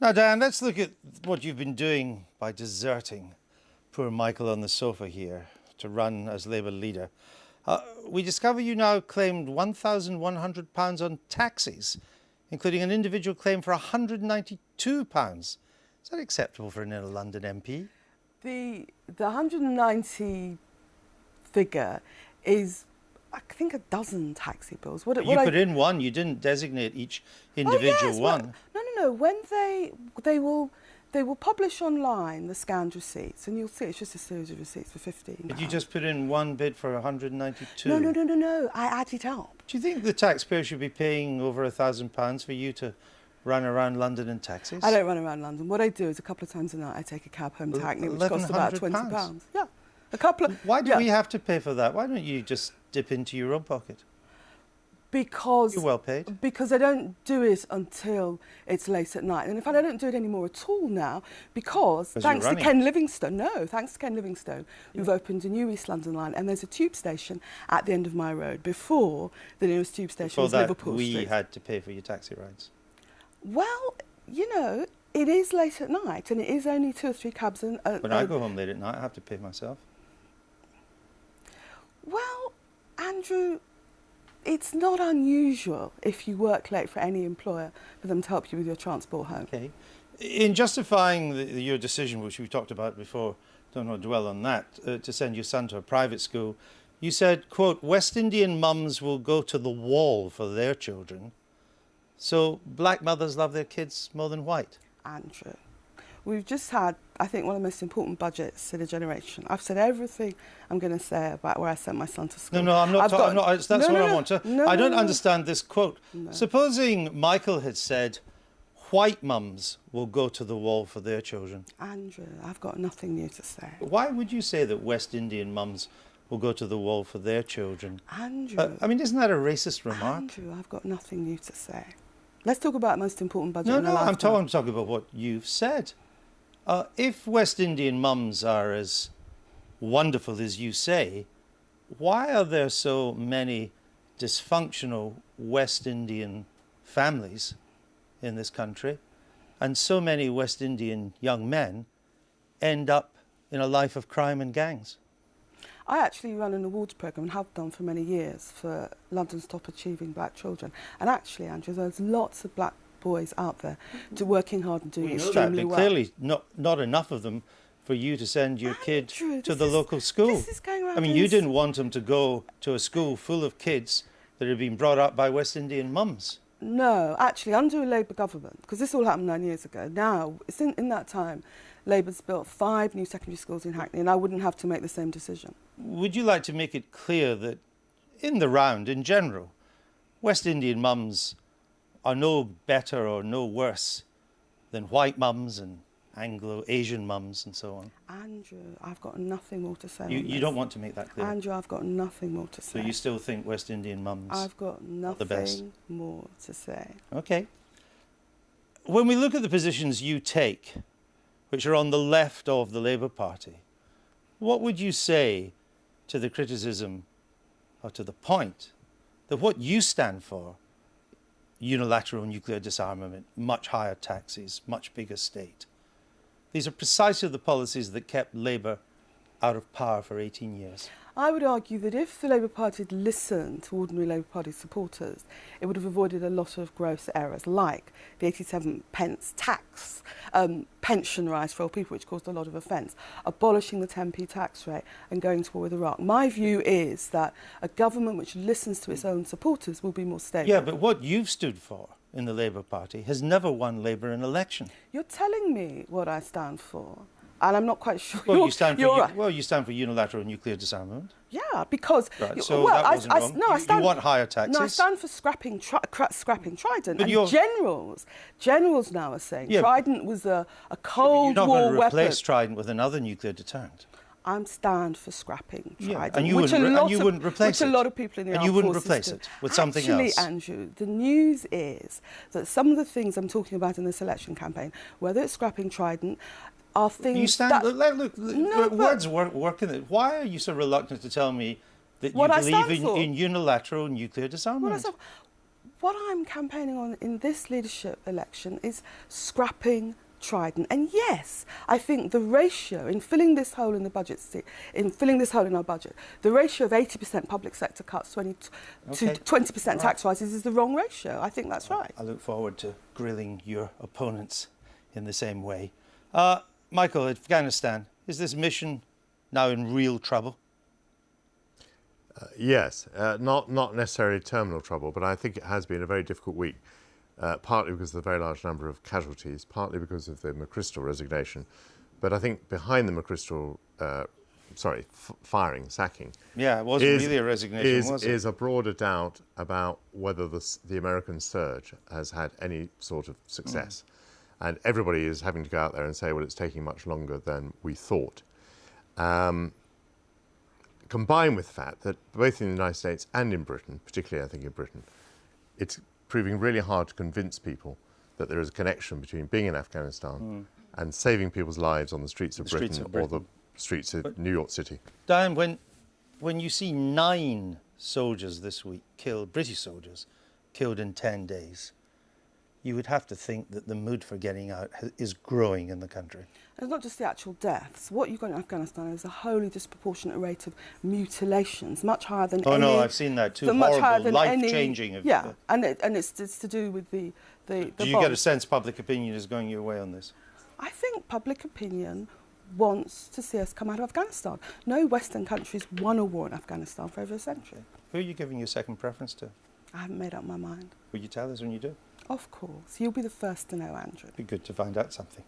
Now, Diane, let's look at what you've been doing by deserting poor Michael on the sofa here to run as Labour leader. We discover you now claimed £1,100 on taxis, including an individual claim for £192. Is that acceptable for an inner London MP? The 190 figure is, I think, a dozen taxi bills. You put in one, you didn't designate each individual one. Well, no. When they will publish online the scanned receipts, and you'll see it's just a series of receipts for £15. But you just put in one bid for 192. No. I add it up. Do you think the taxpayer should be paying over £1,000 for you to run around London in taxis? I don't run around London. What I do is a couple of times a night I take a cab home to Hackney, which costs about £20. Yeah, a couple of. Why do we have to pay for that? Why don't you just dip into your own pocket? Because you're well paid. Because I don't do it until it's late at night, and in fact I don't do it anymore at all now because thanks to Ken Livingstone. No, thanks to Ken Livingstone, we've opened a new East London line, and there's a tube station at the end of my road. Before, the nearest tube station was Liverpool Street. We had to pay for your taxi rides. Well, you know, it is late at night, and it is only 2 or 3 cabs. When I go home late at night, I have to pay myself. Well, Andrew, it's not unusual if you work late for any employer for them to help you with your transport home. Okay. In justifying your decision, which we talked about before, don't want to dwell on that, to send your son to a private school, you said, quote, West Indian mums will go to the wall for their children. So black mothers love their kids more than white. Andrew, we've just had, I think, one of the most important budgets in a generation. I've said everything I'm going to say about where I sent my son to school. No, I'm not. That's what I want to. I don't understand this quote. No. Supposing Michael had said, white mums will go to the wall for their children. Andrew, I've got nothing new to say. Why would you say that West Indian mums will go to the wall for their children? Andrew. I mean, isn't that a racist remark? Andrew, I've got nothing new to say. Let's talk about the most important budget in a lifetime. I'm talking about what you've said. If West Indian mums are as wonderful as you say, why are there so many dysfunctional West Indian families in this country, and so many West Indian young men end up in a life of crime and gangs? I actually run an awards programme and have done for many years for London's top achieving black children. And actually, Andrew, there's lots of black boys out there working hard and doing extremely well. Clearly not enough of them for you to send your kid to the local school. This is going around. I mean, you didn't want them to go to a school full of kids that had been brought up by West Indian mums. No, actually, under a Labour government, because this all happened 9 years ago, now, it's in that time, Labour's built 5 new secondary schools in Hackney, and I wouldn't have to make the same decision. Would you like to make it clear that, in the round, in general, West Indian mums are no better or no worse than white mums and Anglo-Asian mums and so on? Andrew, I've got nothing more to say. You don't want to make that clear? Andrew, I've got nothing more to say. So you still think West Indian mums I've got nothing more to say. Okay. When we look at the positions you take, which are on the left of the Labour Party, what would you say to the criticism, or to the point, that what you stand for, unilateral nuclear disarmament, much higher taxes, much bigger state, these are precisely the policies that kept Labour out of power for 18 years? I would argue that if the Labour Party had listened to ordinary Labour Party supporters, it would have avoided a lot of gross errors, like the 87 pence tax, pension rise for old people, which caused a lot of offence, abolishing the 10p tax rate and going to war with Iraq. My view is that a government which listens to its own supporters will be more stable. Yeah, but what you've stood for in the Labour Party has never won Labour an election. You're telling me what I stand for. And I'm not quite sure. Well, you stand for unilateral nuclear disarmament. Yeah, because so that wasn't wrong. You want higher taxes. No, I stand for scrapping Trident. But and generals now are saying Trident was a Cold War weapon. You're not going to replace Trident with another nuclear deterrent. I stand for scrapping Trident, and you wouldn't replace it. Which a lot of people in the armed forces do. And you wouldn't replace it with something else. Actually, Andrew, the news is that some of the things I'm talking about in this election campaign, whether it's scrapping Trident, are things words work in it. Why are you so reluctant to tell me that you believe in unilateral nuclear disarmament? What I'm campaigning on in this leadership election is scrapping Trident. And yes, I think the ratio in filling this hole in the budget, in our budget, the ratio of 80% public sector cuts to 20% tax rises is the wrong ratio. I think that's right. I look forward to grilling your opponents in the same way. Michael, Afghanistan, is this mission now in real trouble? Yes, not necessarily terminal trouble, but I think it has been a very difficult week, partly because of the very large number of casualties, partly because of the McChrystal resignation. But I think behind the McChrystal, sacking. Yeah, it wasn't really a resignation, was it? Is a broader doubt about whether the American surge has had any sort of success. And everybody is having to go out there and say, well, it's taking much longer than we thought. Combined with the fact that both in the United States and in Britain, particularly I think in Britain, it's proving really hard to convince people that there is a connection between being in Afghanistan and saving people's lives on the streets of Britain or the streets of New York City. Diane, when you see 9 soldiers this week killed, British soldiers, killed in 10 days, you would have to think that the mood for getting out is growing in the country. It's not just the actual deaths. What you've got in Afghanistan is a wholly disproportionate rate of mutilations, much higher than any... Oh no, I've seen that too. Horrible, life-changing. Yeah, and it's to do with the Do you get a sense public opinion is going your way on this? I think public opinion wants to see us come out of Afghanistan. No Western countries won a war in Afghanistan for over a century. Who are you giving your second preference to? I haven't made up my mind. Will you tell us when you do? Of course. You'll be the first to know, Andrew. It'd be good to find out something.